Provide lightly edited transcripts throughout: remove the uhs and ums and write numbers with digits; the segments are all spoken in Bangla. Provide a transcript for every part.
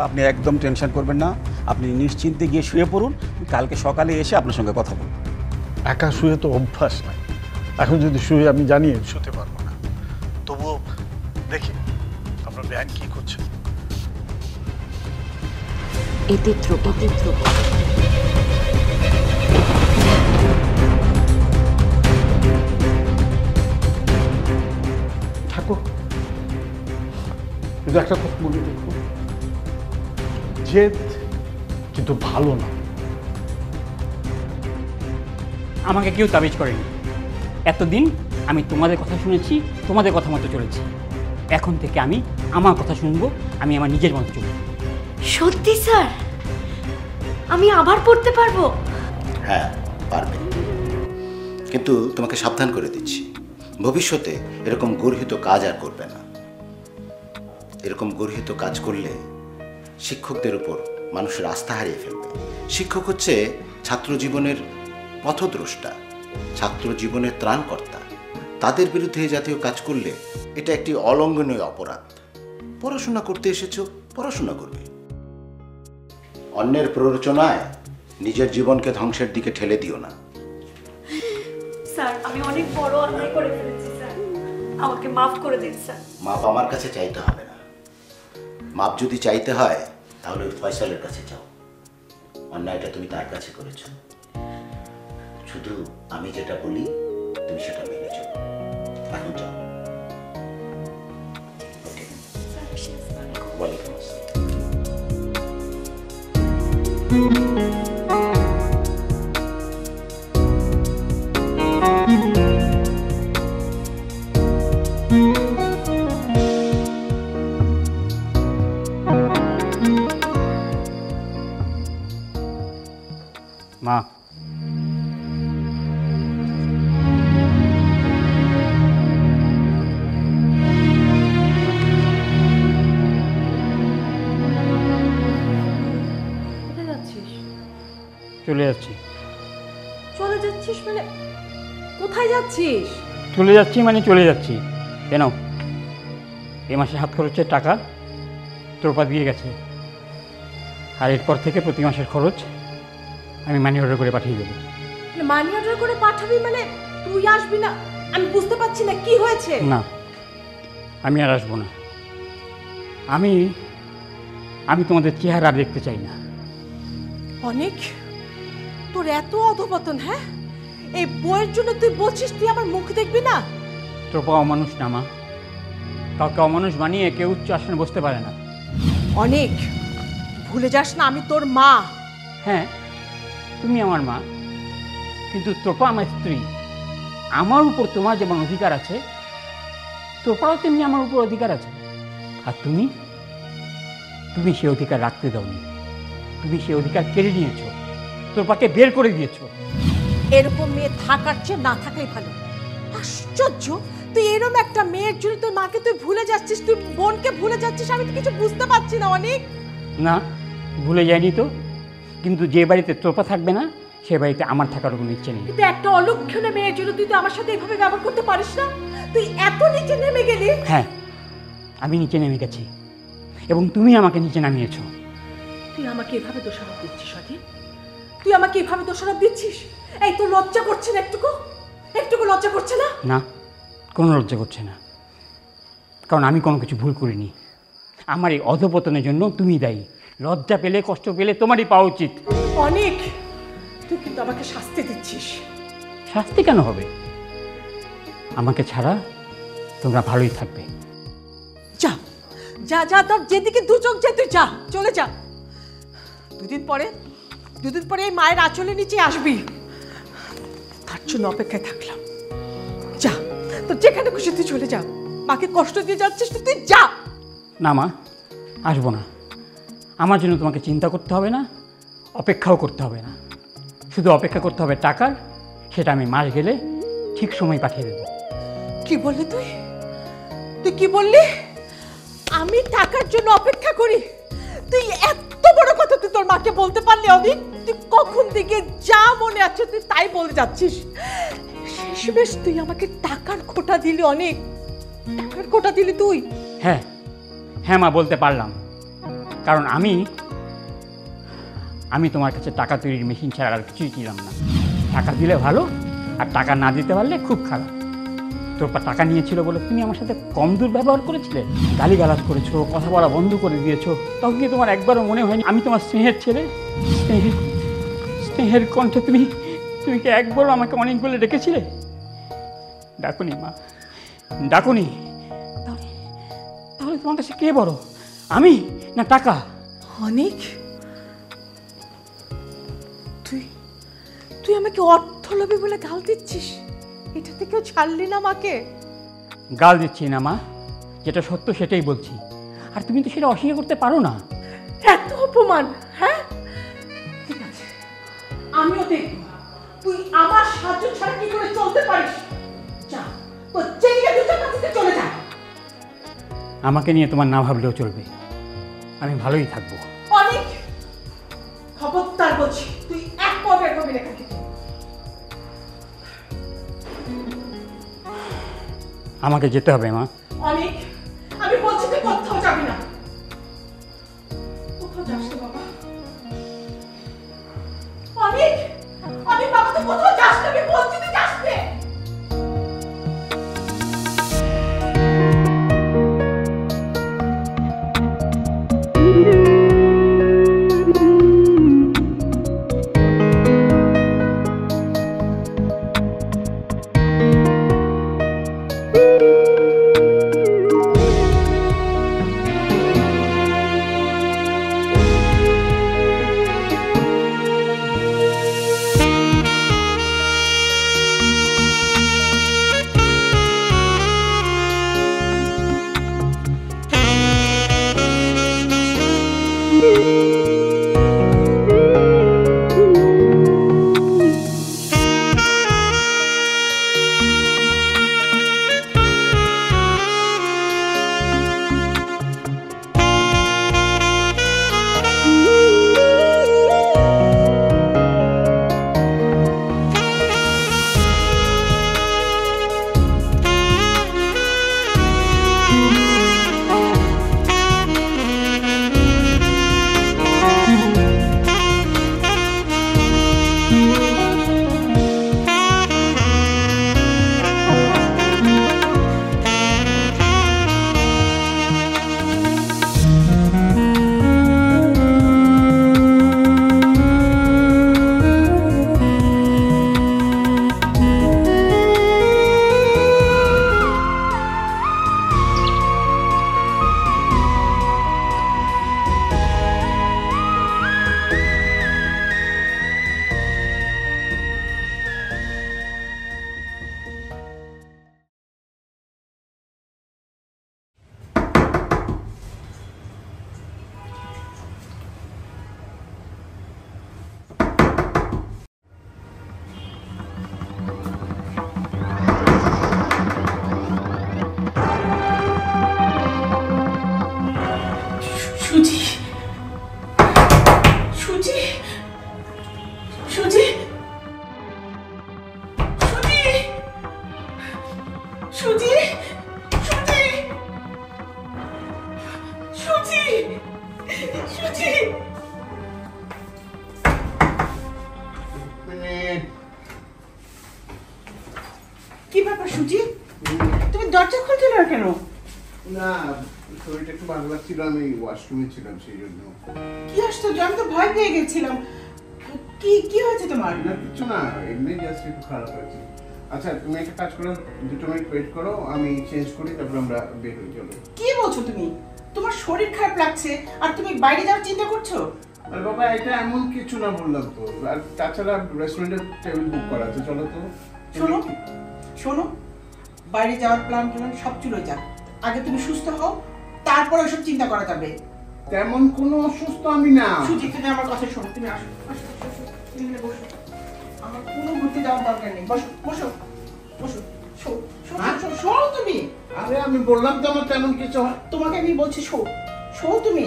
আপনি একদম টেনশন করবেন না, আপনি নিশ্চিন্তে গিয়ে শুয়ে পড়ুন, কালকে সকালে এসে আপনার সঙ্গে কথা বলব। একা শুয়ে তো অভ্যাস নাই, এখন যদি শুয়ে আমি জানি শুতে পারবো না। তবুও দেখি আপনার ব্যাংক কি করছে। ঠাকুর কিন্তু একটা কথা মনে রেখো, জেদ কিন্তু ভালো না। আমাকে কেউ তাবিজ করেনি। এতদিন আমি তোমাদের কথা শুনেছি, তোমাদের কথা মতো চলেছি। এখন থেকে আমি আমার কথা শুনবো, আমি আমার নিজের মতো চলব। সত্যি স্যার? আমি আবার পড়তে পারবো? হ্যাঁ পারবে, কিন্তু তোমাকে সাবধান করে দিচ্ছি, ভবিষ্যতে এরকম গর্হিত কাজ আর করবে না। এরকম গর্হিত কাজ করলে শিক্ষকদের উপর মানুষের আস্থা হারিয়ে ফেলবে। শিক্ষক হচ্ছে ছাত্র জীবনের পথদ্রষ্টা, ছাত্র জীবনের ত্রাণকর্তা। তাদের বিরুদ্ধে এই জাতীয় কাজ করলে এটা একটি অলঙ্ঘনীয় অপরাধ। পড়াশোনা করতে এসেছো, পড়াশোনা করবে। অন্যের প্ররোচনায় নিজের জীবনকে ধ্বংসের দিকে ঠেলে দিও না। স্যার আমি অনেক বড় অন্যায় করে ফেলেছি স্যার, আমাকে মাফ করে দিন স্যার। মাপ আমার কাছে চাইতে হবে না, মাপ যদি চাইতে হয় তাহলে ফয়সালের কাছে যাও। অন্যায়টা তুমি তার কাছে করেছো, শুধু আমি যেটা বলি তুমি সেটা মেনে চলো। এখন যাও। ওকে, ওয়ালাইকুম আসসালাম। মা, চলে যাচ্ছি। চলে যাচ্ছিস মানে কোথায় যাচ্ছিস? চলে যাচ্ছি মানে চলে যাচ্ছি। কেন? এ মাসে হাত খরচের টাকা তোরপা দিয়ে গেছে, আর এরপর থেকে প্রতি মাসের খরচ আমি মানি অর্ডার করে পাঠিয়ে দেবো। মানি অর্ডার করে পাঠাবি মানে তুই আসবি না? আমি বুঝতে পারছি না কি হয়েছে। না, আমি আর আসবো না। আমি আমি তোমাদের চেহারা আর দেখতে চাই না। অনেক তোর এত অধপতন, হ্যাঁ? এই বইয়ের জন্য তুই বলছিস তুই আমার মুখ দেখবি না? তোরপা অমানুষ না মা, কাউকে অমানুষ বানিয়ে কেউ উচ্চ আসনে বসতে পারে না। অনেক ভুলে যাস না আমি তোর মা। হ্যাঁ, তুমি আমার মা, কিন্তু তোপা আমার স্ত্রী। আমার উপর তোমার যেমন অধিকার আছে, তোপারও তেমনি আমার উপর অধিকার আছে। আর তুমি তুমি সে অধিকার রাখতে দাওনি, তুমি সে অধিকার কেড়ে নিয়েছো, তোপাকে বের করে দিয়েছো। এরকম মেয়ে থাকার চেয়ে না থাকাই ভালো। আশ্চর্য, তুই এরকম একটা মেয়ের জন্য তোর মাকে তুই ভুলে যাচ্ছিস, তুই বোনকে ভুলে যাচ্ছিস। আমি তো কিছু বুঝতে পারছি না। অনেক না, ভুলে যায়নি তো, কিন্তু যে বাড়িতে তোপা থাকবে না সে বাড়িতে আমার থাকার কোনো ইচ্ছে নেই। কিন্তু একটা অলক্ষণে মেয়ের জন্য তুই তো আমার সাথে এভাবে ব্যবহার করতে পারিস না। তুই এত নিচে নেমে গেলি। হ্যাঁ, আমি নিচে নেমে গেছি এবং তুমি আমাকে নিচে নামিয়েছো। তুই আমাকে এভাবে দোষারোপ দিচ্ছিস অধীর? তুই আমাকে এভাবে দোষারোপ দিচ্ছিস? এই তোর লজ্জা করছে না? একটুকু একটুকু লজ্জা করছে না? না, কোনো লজ্জা করছে না, কারণ আমি কোনো কিছু ভুল করিনি। আমার এই অধপতনের জন্য তুমি দায়ী। লজ্জা পেলে, কষ্ট পেলে তোমারই পাওয়া উচিত। অনেক, তুই কিন্তু আমাকে শাস্তি দিচ্ছিস। শাস্তি কেন হবে? আমাকে ছাড়া তোমরা ভালোই থাকবে। যা যা যা, তোর যেদিকে দু চোখ যায় তুই যা, চলে যা। দুদিন পরে এই মায়ের আঁচলের নিচে আসবি, তার জন্য অপেক্ষায় থাকলাম। যা, তোর যেখানে খুশি তুই চলে যা। মাকে কষ্ট দিয়ে যাচ্ছিস তুই যা। না মা, আসবো না। আমার জন্য তোমাকে চিন্তা করতে হবে না, অপেক্ষাও করতে হবে না। শুধু অপেক্ষা করতে হবে টাকার, সেটা আমি মাস গেলে ঠিক সময় পাঠিয়ে দেবো। কি বললি তুই? তুই কি বললি? আমি টাকার জন্য অপেক্ষা করি? তুই এত বড় কথা তুই তোর মাকে বলতে পারলি অদিন? তুই কখন থেকে যা মনে আছে তুই তাই বলে যাচ্ছিস। শেষমেশ তুই আমাকে টাকার খোটা দিলি। অনেক টাকার খোটা দিলি তুই। হ্যাঁ হ্যাঁ মা, বলতে পারলাম, কারণ আমি তোমার কাছে টাকা তৈরির মেশিন ছাড়া আর কিছুই ছিলাম না। টাকা দিলে ভালো, আর টাকা না দিতে পারলে খুব খারাপ। তোরপা টাকা নিয়েছিল বলে তুমি আমার সাথে কম দুর্ব্যবহার করেছিলে, গালিগালাজ করেছো, কথা বলা বন্ধ করে দিয়েছো। তখন কি তোমার একবারও মনে হয়নি আমি তোমার স্নেহের ছেলে? স্নেহের কণ্ঠে তুমি কি একবারও আমাকে অনেক বলে ডেকেছিলে? ডাকুনি মা, ডাকুনি। তাহলে তোমার কাছে কে বড়, আমি না টাকা? অনেক, তুই আমাকে অর্থলোভী বলে গাল দিচ্ছিস? এটা থেকেও ছাড়লি না মাকে? গাল দিচ্ছি না মা, যেটা সত্য সেটাই বলছি। আর তুমি তো সেটা অস্বীকার করতে পারো না। এত অপমান! হ্যাঁ, ঠিক আছে, আমিও দেখব তুই আমার সাহায্য ছাড়া কি করে চলতে পারিস। যা, তোর যেদিকে দুটো কাছে চলে যা। আমাকে নিয়ে তোমার না ভাবলেও চলবে, আমি ভালোই থাকবো। অনেক, খবরদার বলছি, তুই এক পা বের করবি না এখান থেকে। আমাকে যেতে হবে মা। অনেক, আমি বলছি তুই কোথাও যাবি না। কোথাও যাস না বাবা। অনেক, বাবা তুই কোথাও যাস না, আমি বলছি তুই যাস না। কি ব্যাপার সুজি, তুমি দরজা খুলছো না কেন? না, শরীরটা একটু ভালো লাগছিল, আমি ওয়াশরুমে ছিলাম সেই জন্য। কি আশ্চর্য, আমি তো ভয় পেয়ে গেছিলাম। কি হয়েছে তোমার? না কিছু না, এমনি জাস্ট একটু খারাপ হয়েছে। আচ্ছা তুমি একটা কাজ করো, 2 মিনিট ওয়েট করো, আমি চেঞ্জ করি, তারপর আমরা বের হয়ে যাবো। কি বলছো তুমি? তোমার শরীর খারাপ লাগছে আর তুমি বাইরে যাওয়ার চিন্তা করছো? আরে বাবা, এটা এমন কিছু না বললাম তো। আর তাছাড়া রেস্টুরেন্টের টেবিল বুক করা আছে, চলো তো। শোনো, বাইরে যাওয়ার প্ল্যান সব চলে যাক, আগে তুমি সুস্থ হও, তারপর ওসব চিন্তা করা যাবে। তেমন কোনো অসুস্থ আমি না। সুজি, তুমি আমার কথা শোনো, তুমি আসো, তুমি বসো। আমার কোনো ঘুরতে যাওয়ার দরকার নেই, বসো বসো বসো। শো তুমি। আরে আমি বললাম তো আমার তেমন কিছু হয়। তোমাকে আমি বলছি শো তুমি।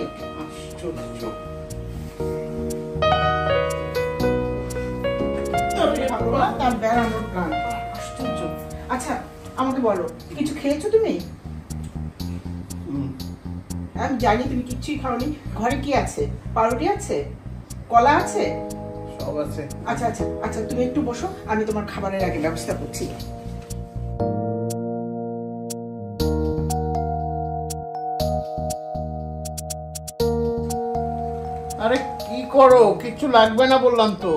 তার বেড়ানোর প্ল্যান, আশ্চর্য। আচ্ছা আমাকে বলো, কিছু খেয়েছো তুমি? আমি জানি তুমি কিচ্ছুই খাওনি। ঘরে কি আছে? পাউরুটি আছে, কলা আছে? সব আছে। আচ্ছা আচ্ছা আচ্ছা, তুমি একটু বসো, আমি তোমার খাবারের আগে ব্যবস্থা করছি। আরে কি করো? কিচ্ছু লাগবে না বললাম তো।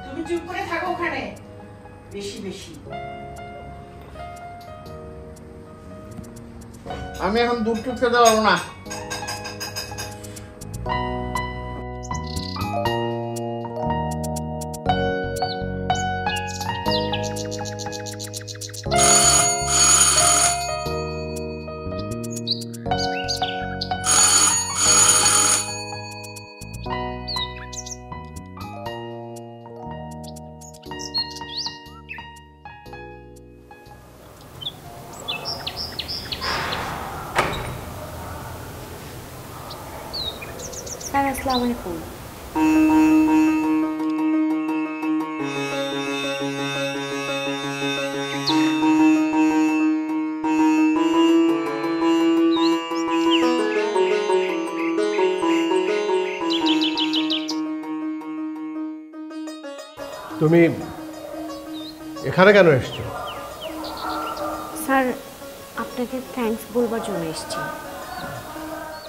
তুমি চুপ করে থাকো ওখানে, বেশি বেশি। আমি এখন দুধ টুধ খেতে পারবো না। স্যার আসসালামু আলাইকুম। তুমি এখানে কেন এসছো? স্যার আপনাকে থ্যাঙ্কস বলবার জন্য এসেছি।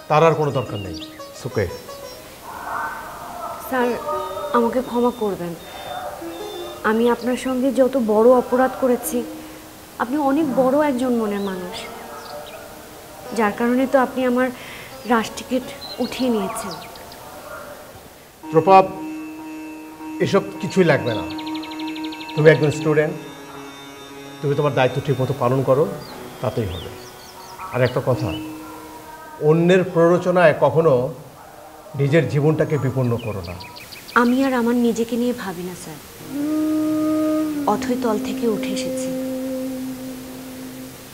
তার আর কোনো দরকার নেই, সুকে। স্যার আমাকে ক্ষমা করবেন, আমি আপনার সঙ্গে যত বড় অপরাধ করেছি, আপনি অনেক বড় একজন মনের মানুষ, যার কারণে তো আপনি আমার রাশ টিকিট উঠিয়ে নিয়েছেন। প্রভাব, এসব কিছুই লাগবে না। তুমি একজন স্টুডেন্ট, তুমি তোমার দায়িত্ব ঠিকমতো পালন করো, তাতেই হবে। আর একটা কথা, অন্যের প্ররোচনায় কখনো নিজের জীবনটাকে বিপন্ন করো না। আমি আর আমার নিজেকে নিয়ে ভাবি না স্যার, অথৈ তল থেকে উঠে এসেছি।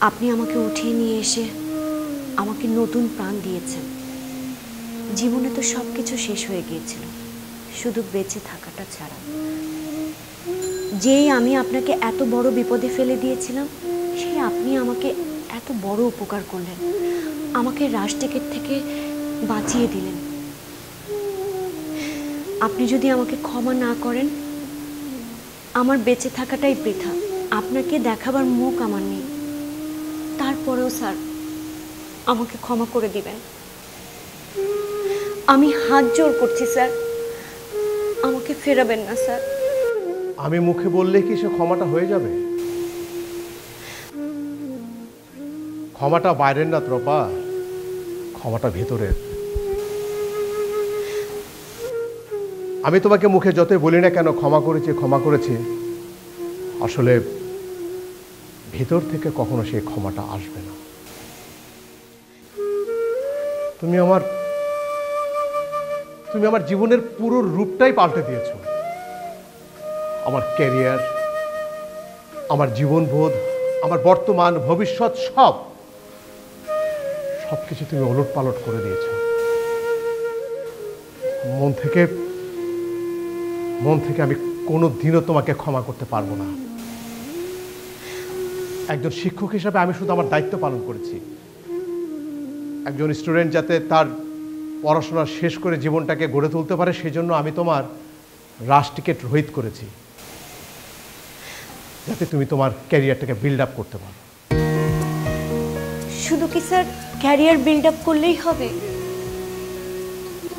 আপনি আমাকে উঠিয়ে নিয়ে এসে আমাকে নতুন প্রাণ দিয়েছেন। জীবনে তো সব কিছু শেষ হয়ে গিয়েছিল, শুধু বেঁচে থাকাটা ছাড়া। যেই আমি আপনাকে এত বড় বিপদে ফেলে দিয়েছিলাম, সেই আপনি আমাকে এত বড় উপকার করলেন, আমাকে রাশ টিকিট থেকে বাঁচিয়ে দিলেন। আপনি যদি আমাকে ক্ষমা না করেন, আমার বেঁচে থাকাটাই বৃথা। আপনাকে দেখাবার মুখ আমার নেই। তারপরেও স্যার আমাকে ক্ষমা করে দিবেন, আমি হাত জোড় করছি স্যার, আমাকে ফেরাবেন না স্যার। আমি মুখে বললে কি সে ক্ষমাটা হয়ে যাবে? ক্ষমাটা বাইরের না ত্রপা, ক্ষমাটা ভেতরের। আমি তোমাকে মুখে যতই বলি না কেন ক্ষমা করেছি, আসলে ভেতর থেকে কখনো সেই ক্ষমাটা আসবে না। তুমি আমার জীবনের পুরো রূপটাই পাল্টে দিয়েছো। আমার ক্যারিয়ার, আমার জীবনবোধ, আমার বর্তমান, ভবিষ্যৎ সবকিছু তুমি ওলট পালট করে দিয়েছো। মন থেকে আমি কোনো দিনও তোমাকে ক্ষমা করতে পারবো না। একজন শিক্ষক হিসাবে আমি শুধু আমার দায়িত্ব পালন করেছি। একজন স্টুডেন্ট যাতে তার পড়াশোনা শেষ করে জীবনটাকে গড়ে তুলতে পারে, সেজন্য আমি তোমার রাশ টিকিট রহিত করেছি, যাতে তুমি তোমার ক্যারিয়ারটাকে বিল্ড আপ করতে পারো। শুধু কি স্যার ক্যারিয়ার বিল্ড আপ করলেই হবে?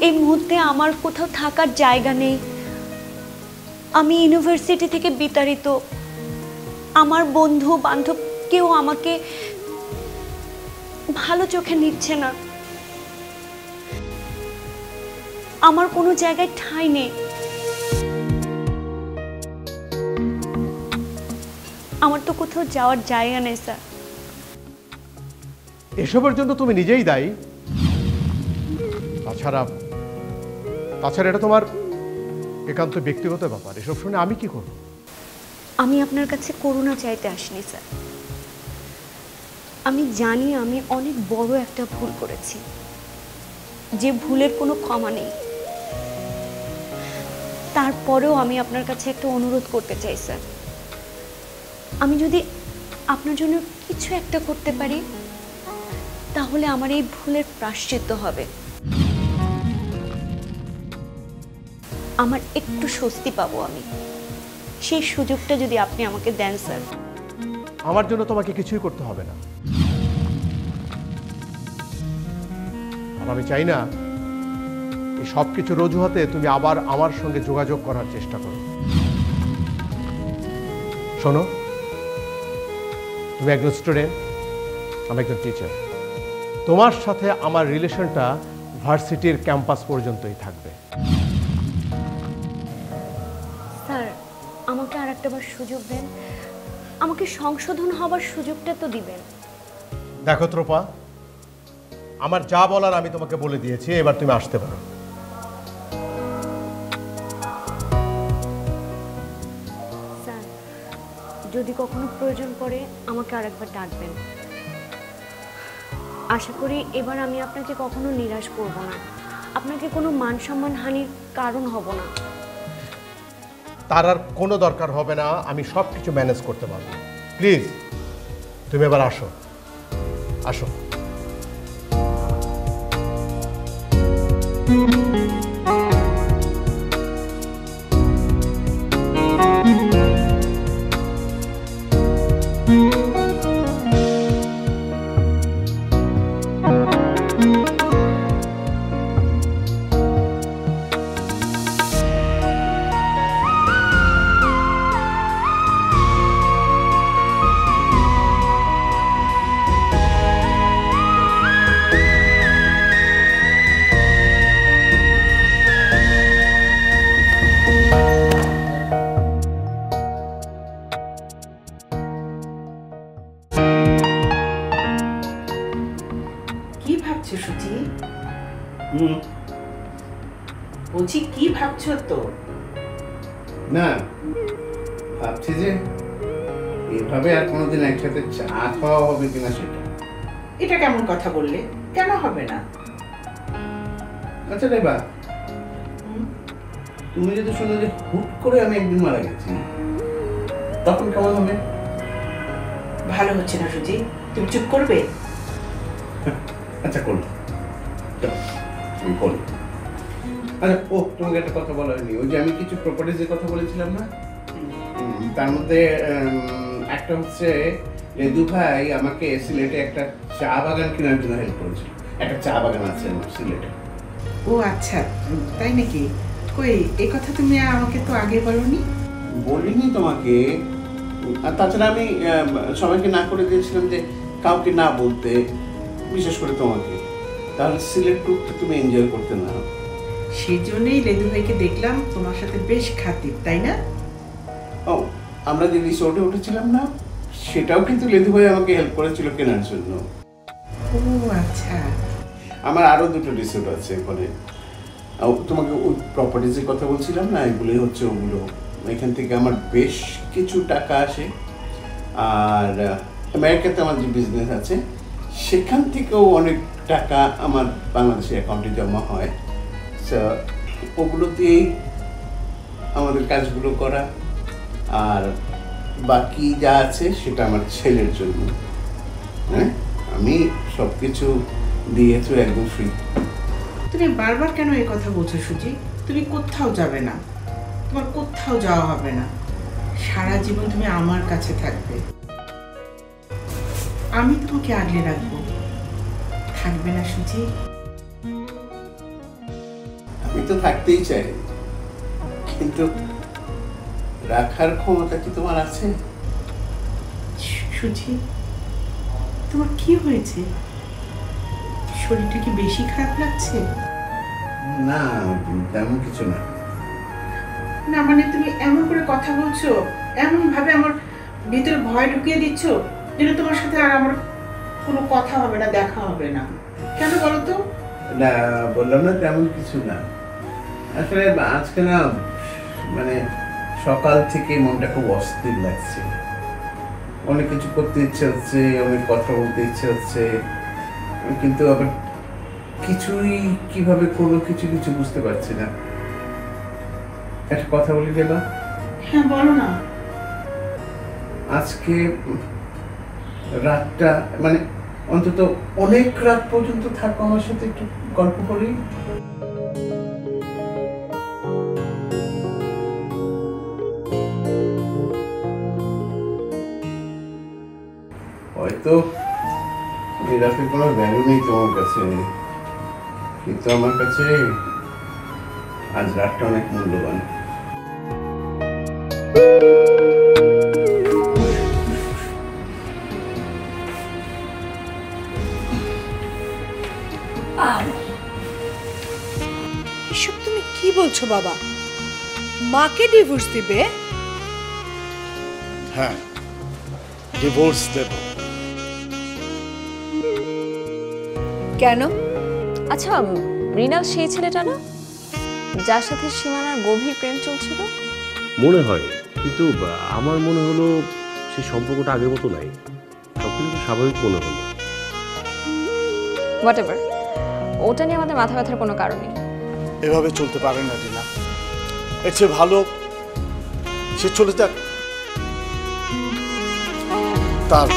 এই মুহূর্তে আমার কোথাও থাকার জায়গা নেই, আমি ইউনিভার্সিটি থেকে বিতাড়িত, আমার বন্ধু বান্ধব কেউ আমাকে ভালো চোখে নিচ্ছে না, আমার কোনো জায়গায় ঠাঁই নেই। আমার তো কোথাও যাওয়ার জায়গা নেই স্যার। এসবের জন্য তুমি নিজেই দায়ী। তাছাড়া এটা তোমার একান্ত ব্যক্তিগত ব্যাপার। এসব শুনে আমি কি করব? আমি আপনার কাছে করুণা চাইতে আসিনি স্যার, আমি জানি আমি অনেক বড় একটা ভুল করেছি, যে ভুলের কোনো ক্ষমা নেই। তারপরেও আমি আপনার কাছে একটা অনুরোধ করতে চাই স্যার, আমি যদি আপনার জন্য কিছু একটা করতে পারি, তাহলে আমার এই ভুলের প্রায়শ্চিত্ত হবে, আমার একটু স্বস্তি পাবো আমি। সেই সুযোগটা যদি আপনি আমাকে দেন স্যার। আমার জন্য তোমাকে কিছুই করতে হবে না, আর আমি চাই না এই সব কিছুর অজুহাতে তুমি আবার আমার সঙ্গে যোগাযোগ করার চেষ্টা করো। শোনো, তুমি একজন স্টুডেন্ট, আমি একজন টিচার। তোমার সাথে আমার রিলেশনটা ভার্সিটির ক্যাম্পাস পর্যন্তই থাকবে। স্যার, আমাকে আর একটাবার সুযোগ দেন, আমাকে সংশোধন হবার সুযোগটা তো দিবেন। দেখো ত্রোপা, আমার যা বলার আমি তোমাকে বলে দিয়েছি, এবার তুমি আসতে পারো। স্যার, যদি কখনো প্রয়োজন পড়ে আমাকে আরেকবার ডাকবেন। আশা করি এবার আমি আপনাকে কখনো নিরাশ করব না, আপনাকে কোনো মান সম্মান হানির কারণ হব না। তার আর কোনো দরকার হবে না, আমি সব কিছু ম্যানেজ করতে পারবো। প্লিজ তুমি এবার আসো, আসো। কি ভাবছো সুচি? বলছি কি ভাবছো তো? না, ভাবছি যে এভাবে আর কোনোদিন একসাথে চা খাওয়া হবে কিনা সেটা। এটা কেমন কথা বললে? কেন হবে না? আচ্ছা রেবা, তুমি যদি শুনো যে হুট করে আমি একদিন মারা গেছি, তখন কেমন হবে? ভালো হচ্ছে না সুচি, তুমি চুপ করবে? আচ্ছা করো, আমি করি। আচ্ছা ও, তোমাকে একটা কথা বলা হয়নি। ওই যে আমি কিছু প্রপার্টিজের কথা বলেছিলাম না, তার মধ্যে একটা হচ্ছে লেদু ভাই আমাকে সিলেটে একটা চা বাগান কেনার জন্য হেল্প করেছিল। একটা চা বাগান আছে আমার সিলেটে। ও আচ্ছা, তাই নাকি? কই, এই কথা তুমি আমাকে তো আগে বলোনি। বলিনি তোমাকে, আর তাছাড়া আমি সবাইকে না করে দিয়েছিলাম যে কাউকে না বলতে, বিশেষ করে তোমাকে, তাহলে সিলেট ট্যুরটা তুমি এনজয় করতে না। সেই জন্যই লেদু ভাইকে দেখলাম তোমার সাথে বেশ খাতির, তাই না? ও, আমরা যে রিসোর্টে উঠেছিলাম না, সেটাও কিন্তু লেদু ভাই আমাকে হেল্প করেছিল কেনার জন্য। ও আচ্ছা। আমার আরো দুটো রিসোর্ট আছে ওখানে। তোমাকে ওই প্রপার্টিজের কথা বলছিলাম না, এগুলোই হচ্ছে ওগুলো। এখান থেকে আমার বেশ কিছু টাকা আসে, আর আমেরিকাতে আমার যে বিজনেস আছে সেখান থেকেও অনেক টাকা আমার বাংলাদেশের অ্যাকাউন্টে জমা হয়। ওগুলো দিয়েই আমাদের কাজগুলো করা, আর বাকি যা আছে সেটা আমার ছেলের জন্য। হ্যাঁ, আমি সব কিছু দিয়েছি একদম ফ্রি। তুমি বারবার কেন এই কথা বলছো সুজি? তুমি কোথাও যাবে না, তোমার কোথাও যাওয়া হবে না, সারা জীবন তুমি আমার কাছে থাকবে। আমি তোমাকে আগলে রাখবো, থাকবে না সুজি? আমি তো থাকতেই চাই, কিন্তু রাখার ক্ষমতা কি তোমার আছে? সুজি, তোমার কি হয়েছে? শরীরটা কি বেশি খারাপ লাগছে? না, তেমন কিছু না। না মানে তুমি এমন করে কথা বলছো, এমন ভাবে আমার ভিতরে ভয় ঢুকিয়ে দিচ্ছ যেন তোমার সাথে আর আমার কোনো কথা হবে না, দেখা হবে না। কেন বলো তো? না, বললাম না তেমন কিছু না। আসলে আজকে না, মানে সকাল থেকে মনটা খুব অস্থির লাগছে। অনেক কিছু করতে ইচ্ছে হচ্ছে, অনেক কথা বলতে ইচ্ছে হচ্ছে, কিন্তু আবার কিছুই কিভাবে করবো কিছু কিছু বুঝতে পারছি না। একটা কথা বলি দেবা? হ্যাঁ বলো না। আজকে রাতটা, মানে অন্তত অনেক রাত পর্যন্ত থাকো আমার সাথে, একটু গল্প করি। হয়তো এই রাতের কোনো ভ্যালু নেই তোমার কাছে, কিন্তু আমার কাছে আজ রাতটা অনেক মূল্যবান। এসব তুমি কি বলছো বাবা? মাকে ডিভোর্স দিবে? হ্যাঁ, ডিভোর্স দেব। কেন? আচ্ছা, মৃণাল সেই ছেলেটা না যার সাথে সীমানার গভীর প্রেম চলছিল? মনে হয়, কিন্তু আমার মনে হলো সেই সম্পর্কটা আগের মতো নাই, সবকিছু স্বাভাবিক মনে হলো। হোয়াট এভার, ওটা নিয়ে আমাদের মাথা ব্যথার কোনো কারণ নেই। এভাবে চলতে পারে না রিনা, এর চেয়ে ভালো সে চলে যাক, তার